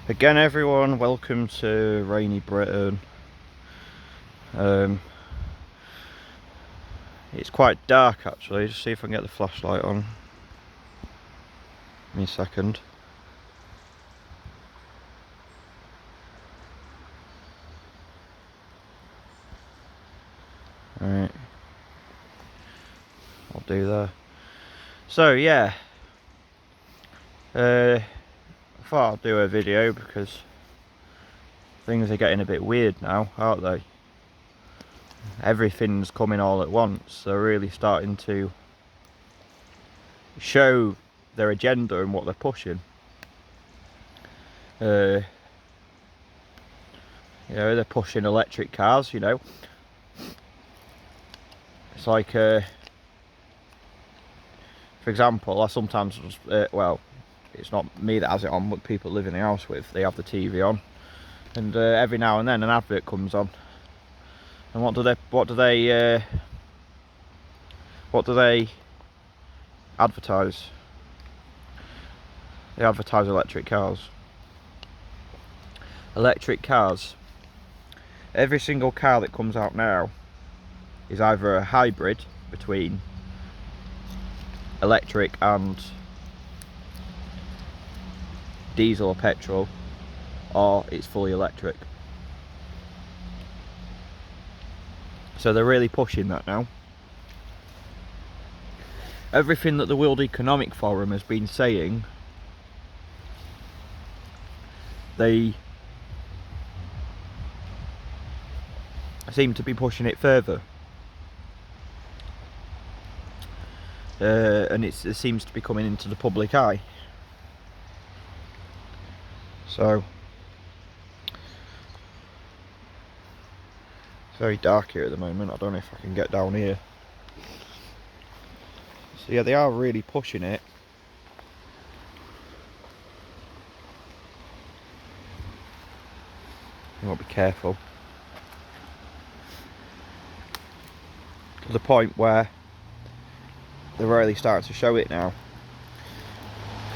Again everyone, welcome to rainy Britain. It's quite dark actually. Just see if I can get the flashlight on. Give me a second. Alright, I'll do that. So yeah, I thought I'd do a video because things are getting a bit weird now, aren't they? Everything's coming all at once. They're really starting to show their agenda and what they're pushing. You know, they're pushing electric cars, you know. It's like, for example, I sometimes, well, it's not me that has it on, but people live in the house with, they have the TV on. And every now and then an advert comes on. And what do they advertise? They advertise electric cars. Electric cars. Every single car that comes out now is either a hybrid between electric and diesel or petrol, or it's fully electric. So they're really pushing that now. Everything that the World Economic Forum has been saying, they seem to be pushing it further. And it seems to be coming into the public eye. So it's very dark here at the moment. I don't know if I can get down here. So yeah, they are really pushing it. You want to be careful. To the point where they're really starting to show it now.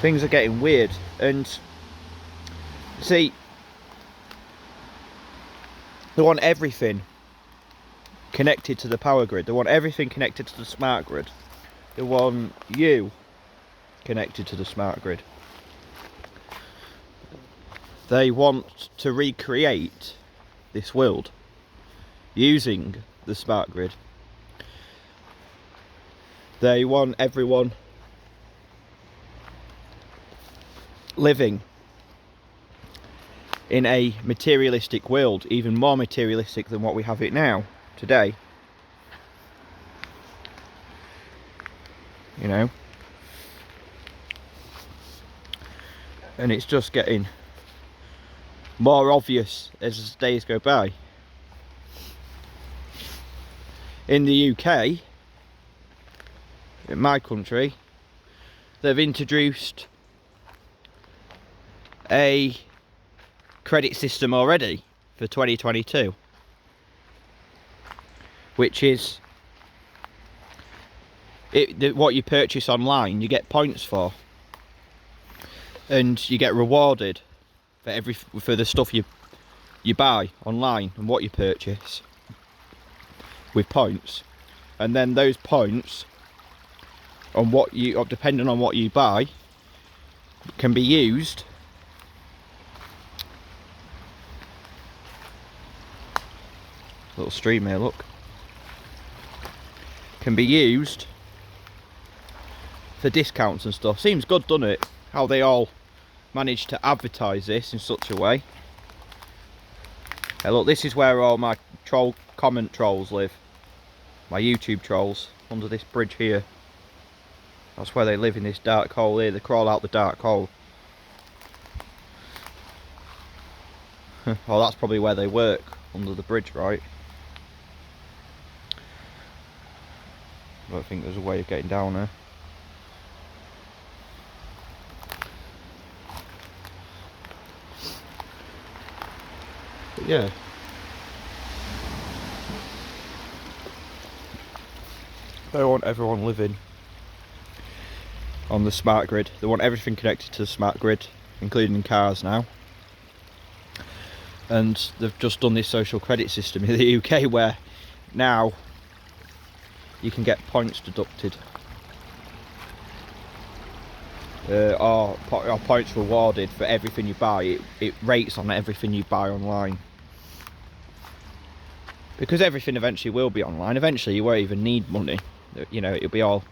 Things are getting weird, and see, they want everything connected to the power grid. They want everything connected to the smart grid. They want you connected to the smart grid. They want to recreate this world using the smart grid. They want everyone living in a materialistic world, even more materialistic than what we have it now, today. You know? And it's just getting more obvious as the days go by. In the UK, in my country, they've introduced a credit system already for 2022, which is what you purchase online you get points for, and you get rewarded for the stuff you buy online and what you purchase with points. And then those points, on what you, depending on what you buy, can be used little stream here, look, can be used for discounts and stuff. Seems good, doesn't it, how they all managed to advertise this in such a way. Hey, look, this is where all my comment trolls live, my YouTube trolls, under this bridge here. That's where they live, in this dark hole here. They crawl out the dark hole. Oh, that's probably where they work, under the bridge, right? I don't think there's a way of getting down there. But yeah. They want everyone living on the smart grid. They want everything connected to the smart grid, including cars now. And they've just done this social credit system in the UK where now you can get points deducted. Or points rewarded for everything you buy. It rates on everything you buy online. Because everything eventually will be online. Eventually you won't even need money. You know, it'll be all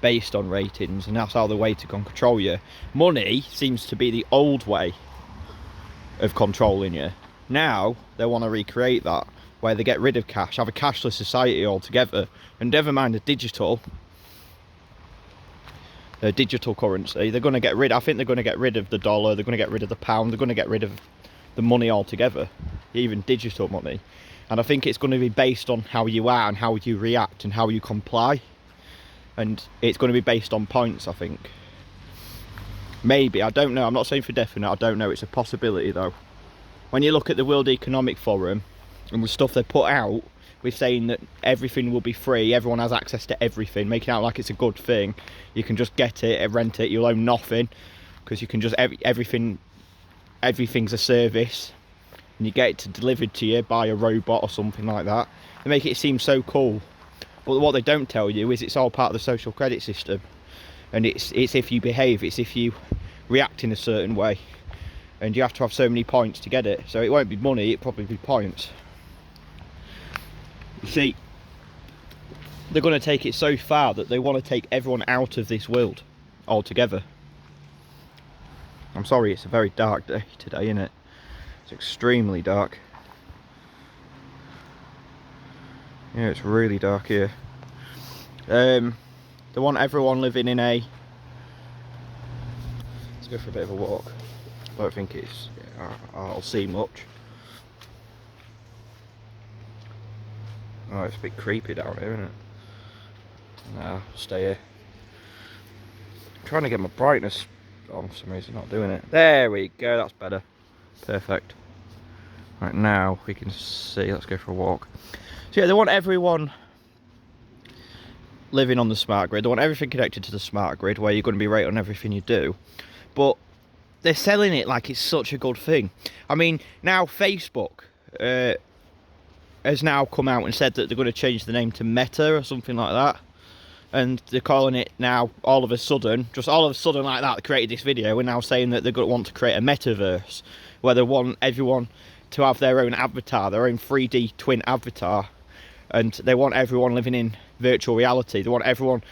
based on ratings, and that's how the way to control you. Money seems to be the old way of controlling you. Now they want to recreate that, where they get rid of cash, have a cashless society altogether, and never mind the digital currency. They're going to get rid. I think they're going to get rid of the dollar. They're going to get rid of the pound. They're going to get rid of the money altogether, even digital money. And I think it's going to be based on how you are and how you react and how you comply. And it's going to be based on points, I think. Maybe, I don't know. I'm not saying for definite. I don't know. It's a possibility though. When you look at the World Economic Forum and the stuff they put out, we're saying that everything will be free, everyone has access to everything, making it out like it's a good thing. You can just get it, rent it, you'll own nothing, because you can just, everything's a service, and you get it delivered to you by a robot or something like that. They make it seem so cool, but what they don't tell you is it's all part of the social credit system, and it's if you behave, it's if you react in a certain way, and you have to have so many points to get it. So it won't be money, it'll probably be points. You see, they're going to take it so far that they want to take everyone out of this world altogether. I'm sorry, it's a very dark day today, isn't it? It's extremely dark. Yeah, it's really dark here. They want everyone living in a... Let's go for a bit of a walk. I don't think I'll see much. Oh, it's a bit creepy down here, isn't it? Nah, I'll stay here. I'm trying to get my brightness on for some reason, not doing it. There we go, that's better. Perfect. Right, now we can see, let's go for a walk. So yeah, they want everyone living on the smart grid. They want everything connected to the smart grid, where you're going to be rated on everything you do. But they're selling it like it's such a good thing. I mean, now Facebook has now come out and said that they're going to change the name to Meta or something like that, and they're calling it now, all of a sudden like that, they created this video. We're now saying that they're going to want to create a metaverse where they want everyone to have their own avatar, their own 3D twin avatar, and they want everyone living in virtual reality. They want everyone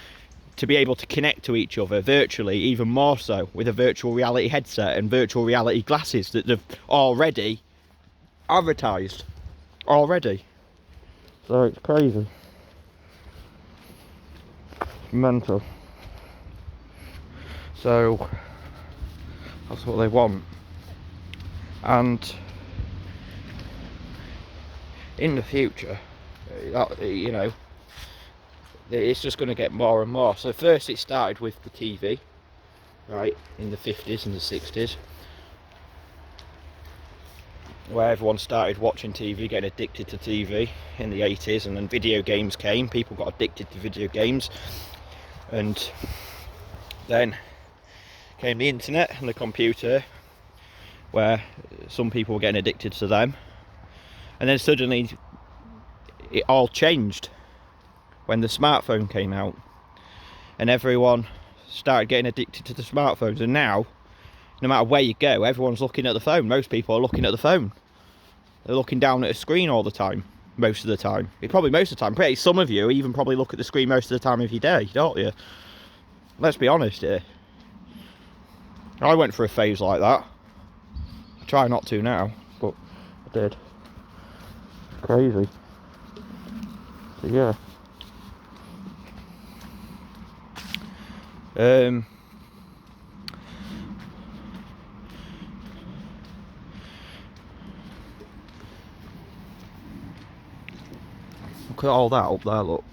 to be able to connect to each other virtually, even more so with a virtual reality headset and virtual reality glasses that they've already advertised. So it's crazy. Mental. So that's what they want. And in the future, you know, it's just going to get more and more. So first it started with the TV, right, in the 50s and the 60s, where everyone started watching TV, getting addicted to TV in the 80s, and then video games came. People got addicted to video games, and then came the internet and the computer, where some people were getting addicted to them, and then suddenly it all changed when the smartphone came out, and everyone started getting addicted to the smartphones. And now, no matter where you go, everyone's looking at the phone. Most people are looking at the phone. They're looking down at a screen all the time, most of the time. Probably most of the time. Pretty, some of you even probably look at the screen most of the time of your day, don't you? Let's be honest here. I went through a phase like that. I try not to now, but I did. Crazy. So yeah. Look at all that up there, look.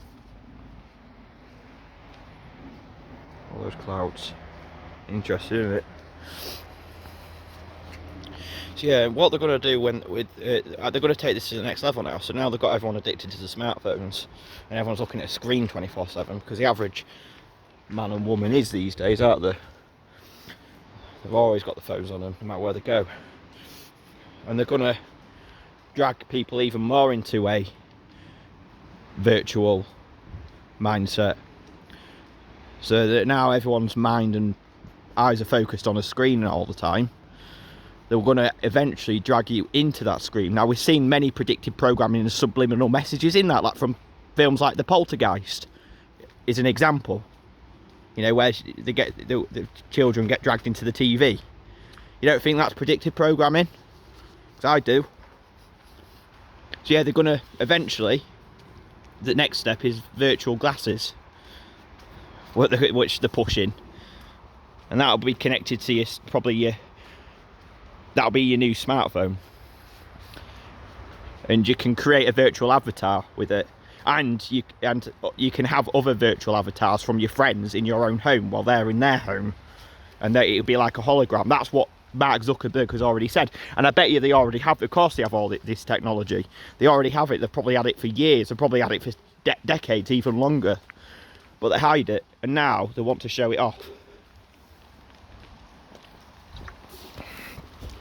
All those clouds. Interesting, isn't it? So yeah, what they're going to do they're going to take this to the next level now. So now they've got everyone addicted to the smartphones, and everyone's looking at a screen 24/7, because the average man and woman is these days, aren't they? They've always got the phones on them, no matter where they go. and they're going to drag people even more into a virtual mindset, so that now everyone's mind and eyes are focused on a screen all the time. They're going to eventually drag you into that screen. Now, we've seen many predictive programming and subliminal messages in that, like from films like The Poltergeist is an example, you know, where they get the children get dragged into the TV. You don't think that's predictive programming? Because I do. So yeah, they're going to eventually, the next step is virtual glasses, which they're pushing, and that'll be connected to your, that'll be your new smartphone, and you can create a virtual avatar with it, and you can have other virtual avatars from your friends in your own home while they're in their home, and it'll be like a hologram. That's what Mark Zuckerberg has already said, and I bet you they already have. Of course they have all this technology. They already have it. They've probably had it for years. They've probably had it for decades, even longer, but they hide it, and now they want to show it off.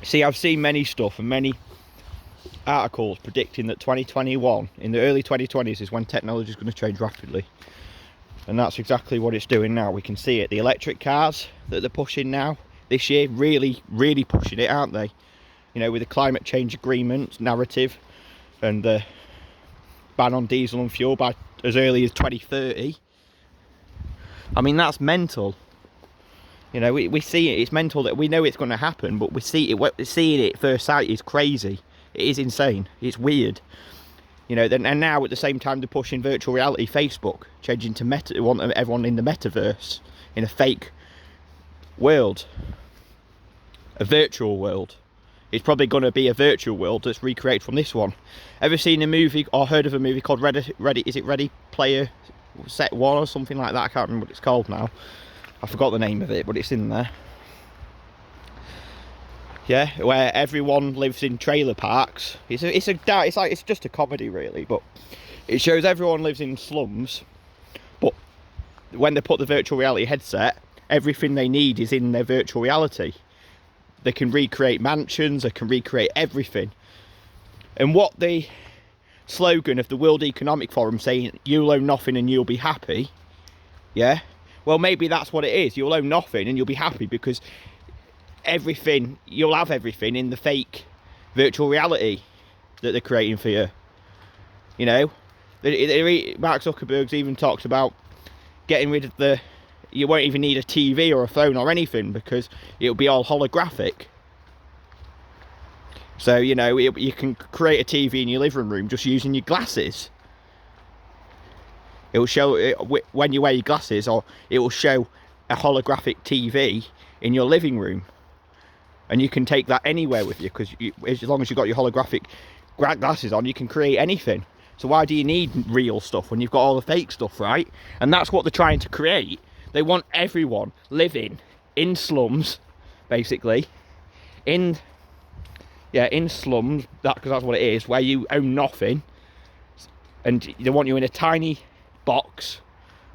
See, I've seen many stuff and many articles predicting that 2021, in the early 2020s, is when technology is going to change rapidly, and that's exactly what it's doing now. We can see it. The electric cars that they're pushing now this year, really pushing it, aren't they? You know, with the climate change agreement narrative and the ban on diesel and fuel by as early as 2030. I mean, that's mental. You know, we see it. It's mental that we know it's going to happen, but we see it. Seeing it at first sight is crazy. It is insane. It's weird. You know, and now at the same time they're pushing virtual reality. Facebook changing to meta. They want everyone in the metaverse, in a fake world, a virtual world. It's probably going to be a virtual world that's recreated from this one. Ever seen a movie or heard of a movie called Ready Player Set One or something like that? I can't remember what it's called now. I forgot the name of it, but it's in there. Yeah, where everyone lives in trailer parks. It's just a comedy really, but it shows everyone lives in slums. But when they put the virtual reality headset, everything they need is in their virtual reality. They can recreate mansions, they can recreate everything. And what the slogan of the World Economic Forum saying, you'll own nothing and you'll be happy, yeah? Well, maybe that's what it is. You'll own nothing and you'll be happy because you'll have everything in the fake virtual reality that they're creating for you. You know? Mark Zuckerberg's even talked about getting rid of you won't even need a TV or a phone or anything because it'll be all holographic. So, you know, you can create a TV in your living room just using your glasses. It will show when you wear your glasses, or it will show a holographic TV in your living room. And you can take that anywhere with you because as long as you've got your holographic glasses on, you can create anything. So why do you need real stuff when you've got all the fake stuff, right? And that's what they're trying to create. They want everyone living in slums, basically, in slums, because that's what it is, where you own nothing, and they want you in a tiny box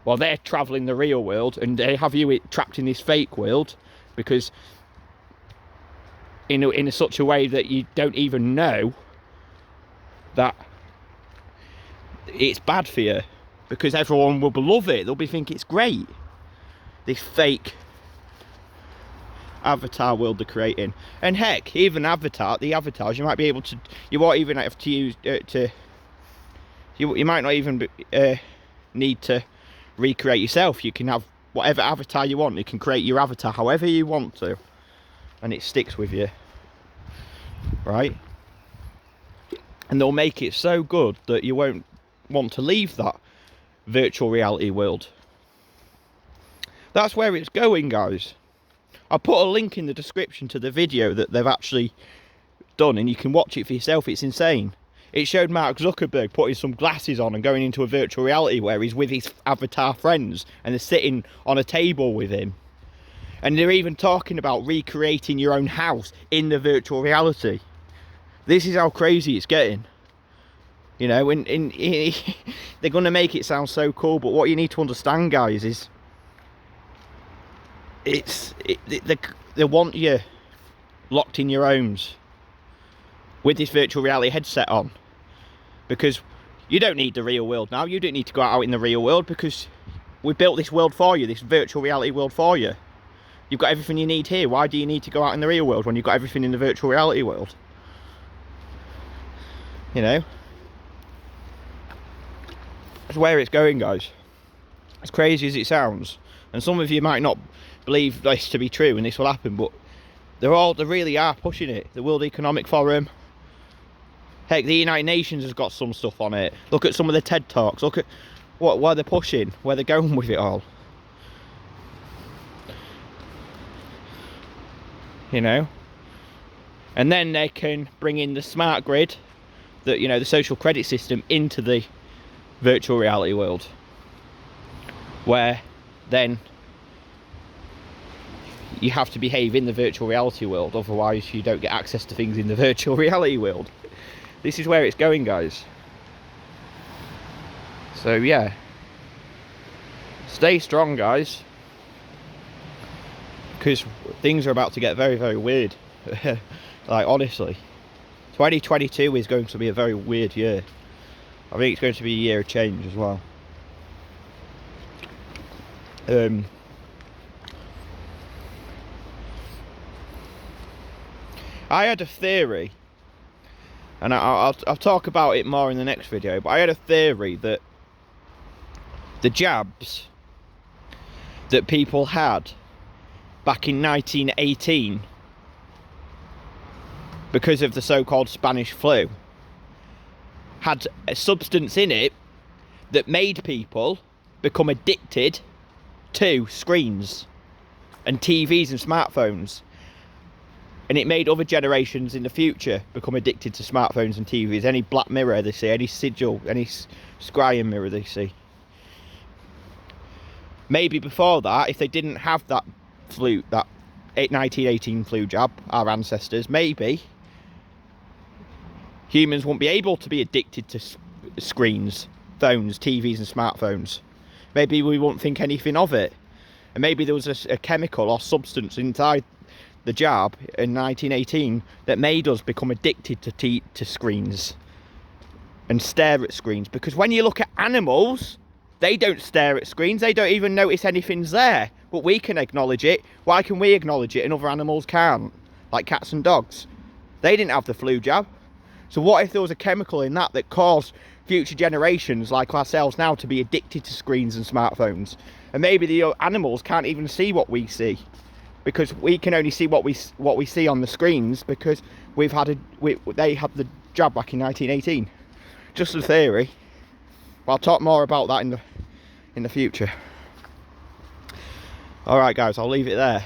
while they're travelling the real world, and they have you trapped in this fake world, because in such a way that you don't even know that it's bad for you, because everyone will love it. They'll be thinking it's great. This fake avatar world they're creating, and heck, even the avatars, you might be able to. You won't even have to use you might not even need to recreate yourself. You can have whatever avatar you want. You can create your avatar however you want to, and it sticks with you, right? And they'll make it so good that you won't want to leave that virtual reality world. That's where it's going, guys. I'll put a link in the description to the video that they've actually done, and you can watch it for yourself. It's insane. It showed Mark Zuckerberg putting some glasses on and going into a virtual reality where he's with his avatar friends and they're sitting on a table with him. And they're even talking about recreating your own house in the virtual reality. This is how crazy it's getting. You know, and they're going to make it sound so cool, but what you need to understand, guys, is they want you locked in your homes. with this virtual reality headset on, because you don't need the real world now. You don't need to go out in the real world, because we built this world for you, this virtual reality world for you. You've got everything you need here. Why do you need to go out in the real world when you've got everything in the virtual reality world? You know? That's where it's going, guys. As crazy as it sounds, and some of you might not believe this to be true and this will happen, but they really are pushing it. The World Economic Forum, heck, the United Nations has got some stuff on it. Look at some of the TED Talks. Look at where they're pushing, where they're going with it all. You know, and then they can bring in the smart grid, that, you know, the social credit system, into the virtual reality world, where then you have to behave in the virtual reality world, otherwise you don't get access to things in the virtual reality world. This is where it's going, guys. So yeah, stay strong, guys, because things are about to get very, very weird. Like, honestly, 2022 is going to be a very weird year. I think it's going to be a year of change as well. I had a theory, and I'll talk about it more in the next video, but I had a theory that the jabs that people had back in 1918, because of the so-called Spanish flu, had a substance in it that made people become addicted to screens and TVs and smartphones, and it made other generations in the future become addicted to smartphones and TVs. Any Black Mirror they see, any Sigil, any Scryan Mirror they see. Maybe before that, if they didn't have that flu, that 1918 flu jab, our ancestors, maybe humans won't be able to be addicted to screens, phones, TVs and smartphones. Maybe we won't think anything of it. And maybe there was a chemical or substance inside the jab in 1918 that made us become addicted to screens and stare at screens. Because when you look at animals, they don't stare at screens. They don't even notice anything's there. But we can acknowledge it. Why can we acknowledge it and other animals can't? Like cats and dogs. They didn't have the flu jab. So what if there was a chemical in that caused future generations like ourselves now to be addicted to screens and smartphones? And maybe the animals can't even see what we see, because we can only see what we see on the screens, because they had the jab back in 1918. Just a theory. But I'll talk more about that in the future. Alright guys, I'll leave it there.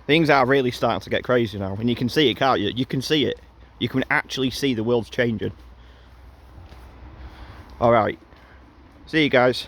Things are really starting to get crazy now, and you can see it, can't you? You can see it. You can actually see the world's changing. Alright. See you guys.